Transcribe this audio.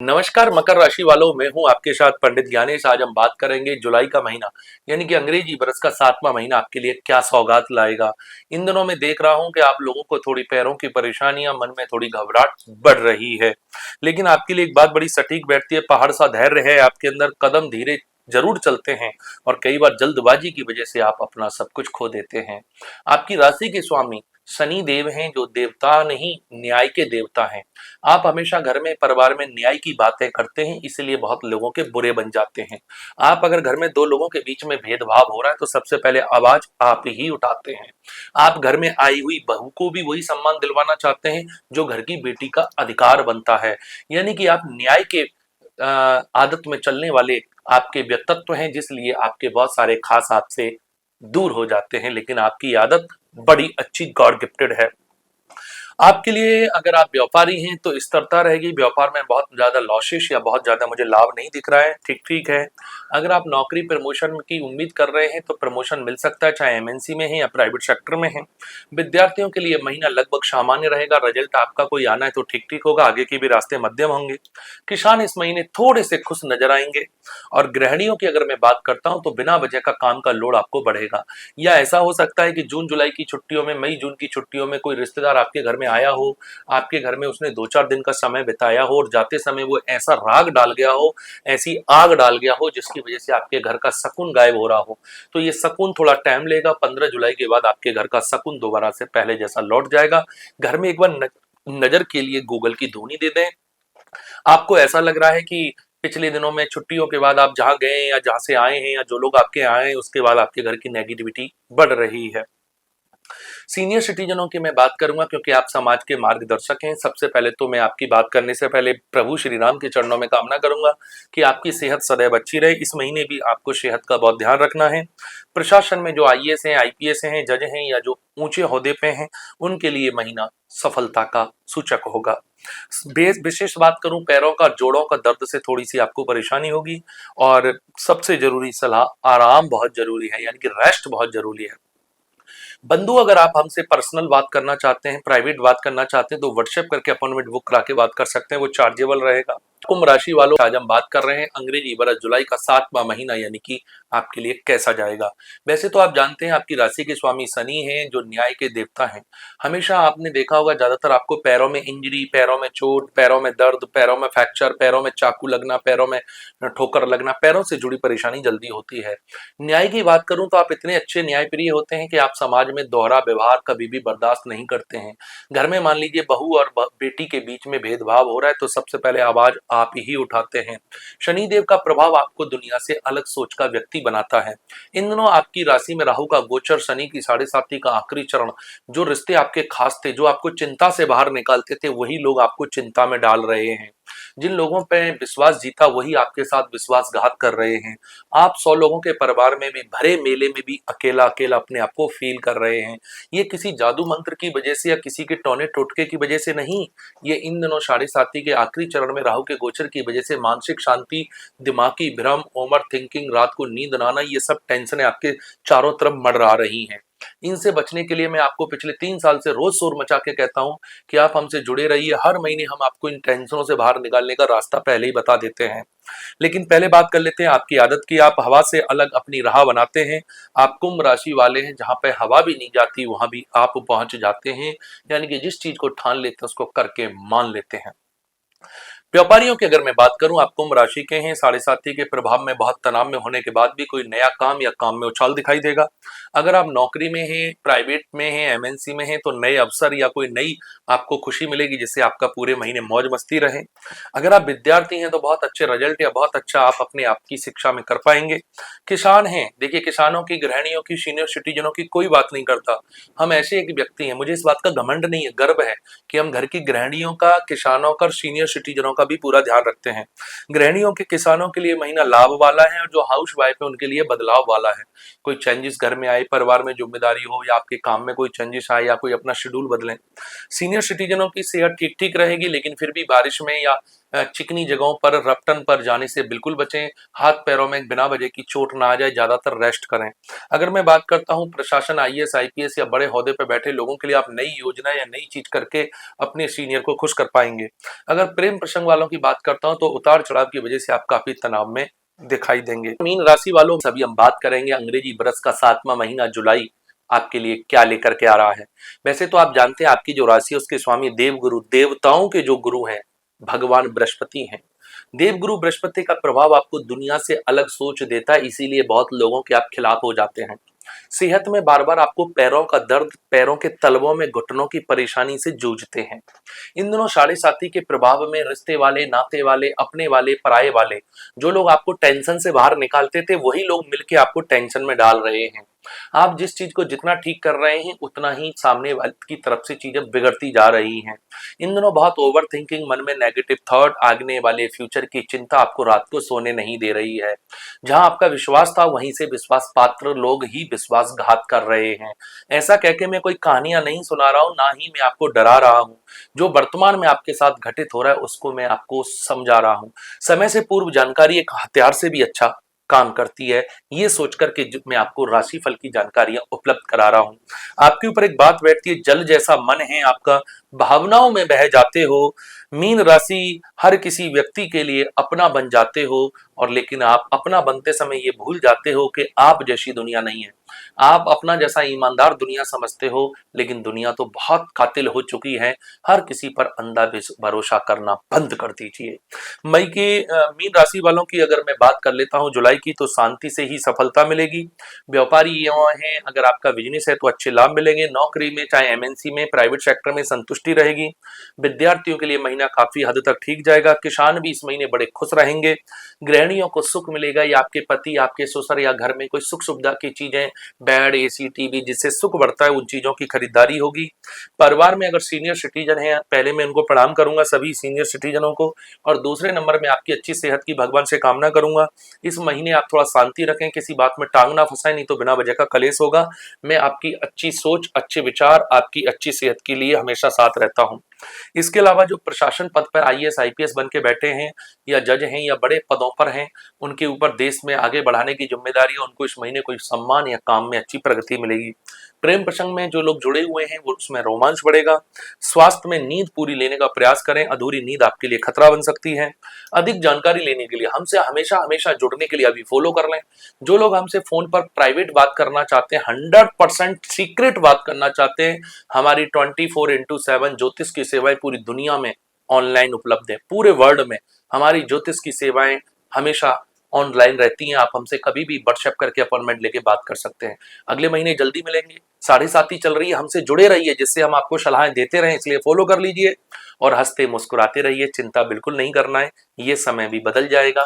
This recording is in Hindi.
नमस्कार मकर राशि वालों, मैं हूं आपके साथ पंडित ज्ञानेश। आज हम बात करेंगे जुलाई का महीना यानी कि अंग्रेजी बरस का 7वां महीना आपके लिए क्या सौगात लाएगा। इन दिनों में देख रहा हूं कि आप लोगों को थोड़ी पैरों की परेशानियां, मन में थोड़ी घबराहट बढ़ रही है, लेकिन आपके लिए एक बात बड़ी सटीक बैठती है। पहाड़ सा धैर्य है आपके अंदर, कदम धीरे जरूर चलते हैं और कई बार जल्दबाजी की वजह से आप अपना सब कुछ खो देते हैं। आपकी राशि के स्वामी शनि देव हैं, जो देवता नहीं न्याय के देवता हैं। आप हमेशा घर में परिवार में न्याय की बातें करते हैं, इसलिए बहुत लोगों के बुरे बन जाते हैं। आप अगर घर में दो लोगों के बीच में भेदभाव हो रहा है तो सबसे पहले आवाज आप ही उठाते हैं। आप घर में आई हुई बहू को भी वही सम्मान दिलवाना चाहते हैं जो घर की बेटी का अधिकार बनता है। यानी कि आप न्याय के आदत में चलने वाले आपके व्यक्तित्व हैं, जिसलिए आपके बहुत सारे खास आपसे दूर हो जाते हैं, लेकिन आपकी आदत बड़ी अच्छी गॉड गिफ्टेड है। आपके लिए अगर आप व्यापारी हैं तो स्थिरता रहेगी, व्यापार में बहुत ज्यादा लॉसेस या बहुत ज्यादा मुझे लाभ नहीं दिख रहा है, ठीक ठीक है। अगर आप नौकरी प्रमोशन की उम्मीद कर रहे हैं तो प्रमोशन मिल सकता है, चाहे एमएनसी में है या प्राइवेट सेक्टर में है। विद्यार्थियों के लिए महीना लगभग सामान्य रहेगा, रिजल्ट आपका कोई आना है तो ठीक ठीक होगा, आगे के भी रास्ते मध्यम होंगे। किसान इस महीने थोड़े से खुश नजर आएंगे। और गृहिणियों की अगर मैं बात करता हूं तो बिना वजह का काम का लोड आपको बढ़ेगा। या ऐसा हो सकता है कि जून जुलाई की छुट्टियों में, मई जून की छुट्टियों में कोई रिश्तेदार आपके घर में आया हो, आपके घर में उसने 2-4 दिन का समय बिताया हो और जाते समय वो ऐसा राग डाल गया हो, ऐसी आग डाल गया हो जिसकी वजह से आपके घर का सकून गायब हो रहा हो। तो ये सकून थोड़ा टाइम लेगा, 15 जुलाई के बाद आपके घर का सकून दोबारा से पहले जैसा लौट जाएगा। घर में एक बार नजर के लिए गूगल की धुनी दे दें। आपको ऐसा लग रहा है कि पिछले दिनों में छुट्टियों के बाद आप जहां गए या जहां से आए हैं या जो लोग आपके आए हैं उसके बाद आपके घर की नेगेटिविटी बढ़ रही है। सीनियर सिटीजनों की मैं बात करूंगा क्योंकि आप समाज के मार्गदर्शक हैं। सबसे पहले तो मैं आपकी बात करने से पहले प्रभु श्री राम के चरणों में कामना करूंगा कि आपकी सेहत सदैव अच्छी रहे। इस महीने भी आपको सेहत का बहुत ध्यान रखना है। प्रशासन में जो आईएएस हैं, आईपीएस हैं, जज हैं या जो ऊंचे ओहदे पे हैं, उनके लिए महीना सफलता का सूचक होगा। विशेष बात करूं, पैरों का, जोड़ों का दर्द से थोड़ी सी आपको परेशानी होगी और सबसे जरूरी सलाह, आराम बहुत जरूरी है, यानी कि रेस्ट बहुत जरूरी है। बंधु, अगर आप हमसे पर्सनल बात करना चाहते हैं, प्राइवेट बात करना चाहते हैं तो व्हाट्सएप करके अपॉइंटमेंट बुक करा के बात कर सकते हैं, वो चार्जेबल रहेगा। कुंभ राशि वालों, आज हम बात कर रहे हैं अंग्रेजी बरस जुलाई का 7वां महीना यानी कि आपके लिए कैसा जाएगा। वैसे तो आप जानते हैं आपकी राशि के स्वामी शनि हैं, जो न्याय के देवता हैं। हमेशा आपने देखा होगा ज्यादातर आपको पैरों में इंजरी, पैरों में चोट, पैरों में दर्द, पैरों में फ्रैक्चर, पैरों में चाकू लगना, पैरों में ठोकर लगना, पैरों से जुड़ी परेशानी जल्दी होती है। न्याय की बात करूं तो आप इतने अच्छे न्यायप्रिय होते हैं कि आप समाज में दोहरा व्यवहार कभी भी बर्दाश्त नहीं करते हैं। घर में मान लीजिए बहू और बेटी के बीच में भेदभाव हो रहा है तो सबसे पहले आवाज आप ही उठाते हैं। शनिदेव का प्रभाव आपको दुनिया से अलग सोच का व्यक्ति बनाता है। इन दिनों आपकी राशि में राहु का गोचर, शनि की 7.5 का आखिरी चरण, जो रिश्ते आपके खास थे, जो आपको चिंता से बाहर निकालते थे, वही लोग आपको चिंता में डाल रहे हैं। जिन लोगों पे विश्वास जीता वही आपके साथ विश्वासघात कर रहे हैं। आप 100 लोगों के परिवार में भी, भरे मेले में भी अकेला अकेला अपने आप को फील कर रहे हैं। ये किसी जादू मंत्र की वजह से या किसी के टोने टोटके की वजह से नहीं, ये इन दिनों 7.5 के आखिरी चरण में राहु के गोचर की वजह से मानसिक शांति, दिमागी भ्रम, ओवर थिंकिंग, रात को नींद न आना, ये सब टेंशन आपके चारों तरफ मंडरा रही हैं। इनसे बचने के लिए मैं आपको पिछले 3 साल से रोज शोर मचा के कहता हूं कि आप हमसे जुड़े रहिए। हर महीने हम आपको इन टेंशनों से बाहर निकालने का रास्ता पहले ही बता देते हैं। लेकिन पहले बात कर लेते हैं आपकी आदत की। आप हवा से अलग अपनी राह बनाते हैं। आप कुंभ राशि वाले हैं, जहां पे हवा भी नहीं जाती वहां भी आप पहुंच जाते हैं, यानी कि जिस चीज को ठान लेते हैं उसको करके मान लेते हैं। व्यापारियों की अगर मैं बात करूं, आप कुंभ राशि के हैं, 7.5 के प्रभाव में बहुत तनाव में होने के बाद भी कोई नया काम या काम में उछाल दिखाई देगा। अगर आप नौकरी में हैं, प्राइवेट में हैं, एमएनसी में हैं तो नए अवसर या कोई नई आपको खुशी मिलेगी जिससे आपका पूरे महीने मौज मस्ती रहे। अगर आप विद्यार्थी हैं तो बहुत अच्छे रिजल्ट या बहुत अच्छा आप अपने आप की शिक्षा में कर पाएंगे। किसान हैं, देखिए किसानों की, गृहिणियों की, सीनियर सिटीजनों की कोई बात नहीं करता। हम ऐसे एक व्यक्ति हैं, मुझे इस बात का घमंड नहीं है, गर्व है कि हम घर की गृहिणियों का, किसानों का और सीनियर सिटीजनों का भी पूरा ध्यान रखते हैं। गृहिणियों के, किसानों के लिए महीना लाभ वाला है और जो हाउस वाइफ है उनके लिए बदलाव वाला है। कोई चेंजेस घर में आए, परिवार में जिम्मेदारी हो या आपके काम में कोई चेंजेस आए या कोई अपना शेड्यूल बदलें। सीनियर सिटीजनों की सेहत ठीक ठीक रहेगी, लेकिन फिर भी बारिश में या चिकनी जगहों पर, रपटन पर जाने से बिल्कुल बचें। हाथ पैरों में बिना वजह की चोट ना आ जाए, ज्यादातर रेस्ट करें। अगर मैं बात करता हूँ प्रशासन, आईएएस आईपीएस या बड़े ओहदे पे बैठे लोगों के लिए, आप नई योजना या नई चीज करके अपने सीनियर को खुश कर पाएंगे। अगर प्रेम प्रसंग वालों की बात करता हूँ तो उतार चढ़ाव की वजह से आप काफी तनाव में दिखाई देंगे। मीन राशि वालों सभी हम बात करेंगे अंग्रेजी बरस का 7वां महीना जुलाई आपके लिए क्या लेकर के आ रहा है। वैसे तो आप जानते हैं आपकी जो राशि है उसके स्वामी देवगुरु, देवताओं के जो गुरु हैं, भगवान बृहस्पति हैं। देवगुरु बृहस्पति का प्रभाव आपको दुनिया से अलग सोच देता है, इसीलिए बहुत लोगों के आप खिलाफ हो जाते हैं। सेहत में बार बार आपको पैरों का दर्द, पैरों के तलवों में घुटनों की परेशानी से जूझते हैं। इन दिनों साढ़े साथी के प्रभाव में रिश्ते वाले, नाते वाले, अपने वाले, पराये वाले, जो लोग आपको टेंशन से बाहर निकालते थे वही लोग मिलके आपको टेंशन में डाल रहे हैं। आप जिस चीज को जितना ठीक कर रहे हैं उतना ही सामने वाले की तरफ से चीजें बिगड़ती जा रही हैं। इन दिनों बहुत ओवर थिंकिंग, मन में नेगेटिव थॉट, आगने वाले फ्यूचर की चिंता आपको रात को सोने नहीं दे रही है। जहां आपका विश्वास था वहीं से विश्वास पात्र लोग ही विश्वासघात कर रहे हैं। ऐसा कह के मैं कोई कहानियां नहीं सुना रहा हूं, ना ही मैं आपको डरा रहा हूं। जो वर्तमान में आपके साथ घटित हो रहा है उसको मैं आपको समझा रहा हूं। समय से पूर्व जानकारी एक हथियार से भी अच्छा काम करती है, ये सोचकर के मैं आपको राशिफल की जानकारियां उपलब्ध करा रहा हूं। आपके ऊपर एक बात बैठती है, जल जैसा मन है आपका, भावनाओं में बह जाते हो। मीन राशि हर किसी व्यक्ति के लिए अपना बन जाते हो, और लेकिन आप अपना बनते समय ये भूल जाते हो कि आप जैसी दुनिया नहीं है। आप अपना जैसा ईमानदार दुनिया समझते हो, लेकिन दुनिया तो बहुत कातिल हो चुकी है। हर किसी पर अंधा भरोसा करना बंद कर दीजिए। मई के मीन राशि वालों की अगर मैं बात कर लेता हूं जुलाई की, तो शांति से ही सफलता मिलेगी। व्यापारी युवा हैं, अगर आपका बिजनेस है तो अच्छे लाभ मिलेंगे। नौकरी में, चाहे एमएनसी में, प्राइवेट सेक्टर में संतुष्टि रहेगी। विद्यार्थियों के लिए महीना काफी हद तक ठीक जाएगा। किसान भी इस महीने बड़े खुश रहेंगे। गृहिणियों को सुख मिलेगा, या आपके पति, आपके ससुर या घर में कोई सुख सुविधा की चीजें, बेड, एसी, टीवी, जिससे सुख बढ़ता है, उन चीजों की खरीदारी होगी। परिवार में अगर सीनियर सिटीजन है, पहले मैं उनको प्रणाम करूंगा सभी सीनियर सिटीजनों को, और दूसरे नंबर में आपकी अच्छी सेहत की भगवान से कामना करूंगा। इस महीने आप थोड़ा शांति रखें, किसी बात में टांग ना फंसाएं, नहीं तो बिना वजह का कलेश होगा। मैं आपकी अच्छी सोच, अच्छे विचार, आपकी अच्छी सेहत के लिए हमेशा साथ रहता हूं। इसके अलावा जो प्रशासन पद पर आईएएस आईपीएस बन के बैठे हैं, या जज हैं, या बड़े पदों पर हैं, उनके ऊपर देश में आगे बढ़ाने की जिम्मेदारी है। उनको इस महीने कोई सम्मान या काम में अच्छी प्रगति मिलेगी। प्रेम प्रसंग में जो लोग जुड़े हुए हैं वो उसमें रोमांच बढ़ेगा। स्वास्थ्य में नींद पूरी लेने का प्रयास करें, अधूरी नींद आपके लिए खतरा बन सकती है। अधिक जानकारी लेने के लिए हमसे हमेशा हमेशा जुड़ने के लिए अभी फॉलो कर लें। जो लोग हमसे फोन पर प्राइवेट बात करना चाहते हैं, 100% सीक्रेट बात करना चाहते हैं, हमारी 24x7 ज्योतिष की सेवाएं पूरी दुनिया में ऑनलाइन उपलब्ध है। पूरे वर्ल्ड में हमारी ज्योतिष की सेवाएं हमेशा ऑनलाइन रहती हैं। आप हमसे कभी भी व्हाट्सएप करके अपॉइंटमेंट लेके बात कर सकते हैं। अगले महीने जल्दी मिलेंगे। साढ़े साथी चल रही है, हमसे जुड़े रहिए, जिससे हम आपको सलाहें देते रहें, इसलिए फॉलो कर लीजिए और हंसते मुस्कुराते रहिए। चिंता बिल्कुल नहीं करना है, ये समय भी बदल जाएगा।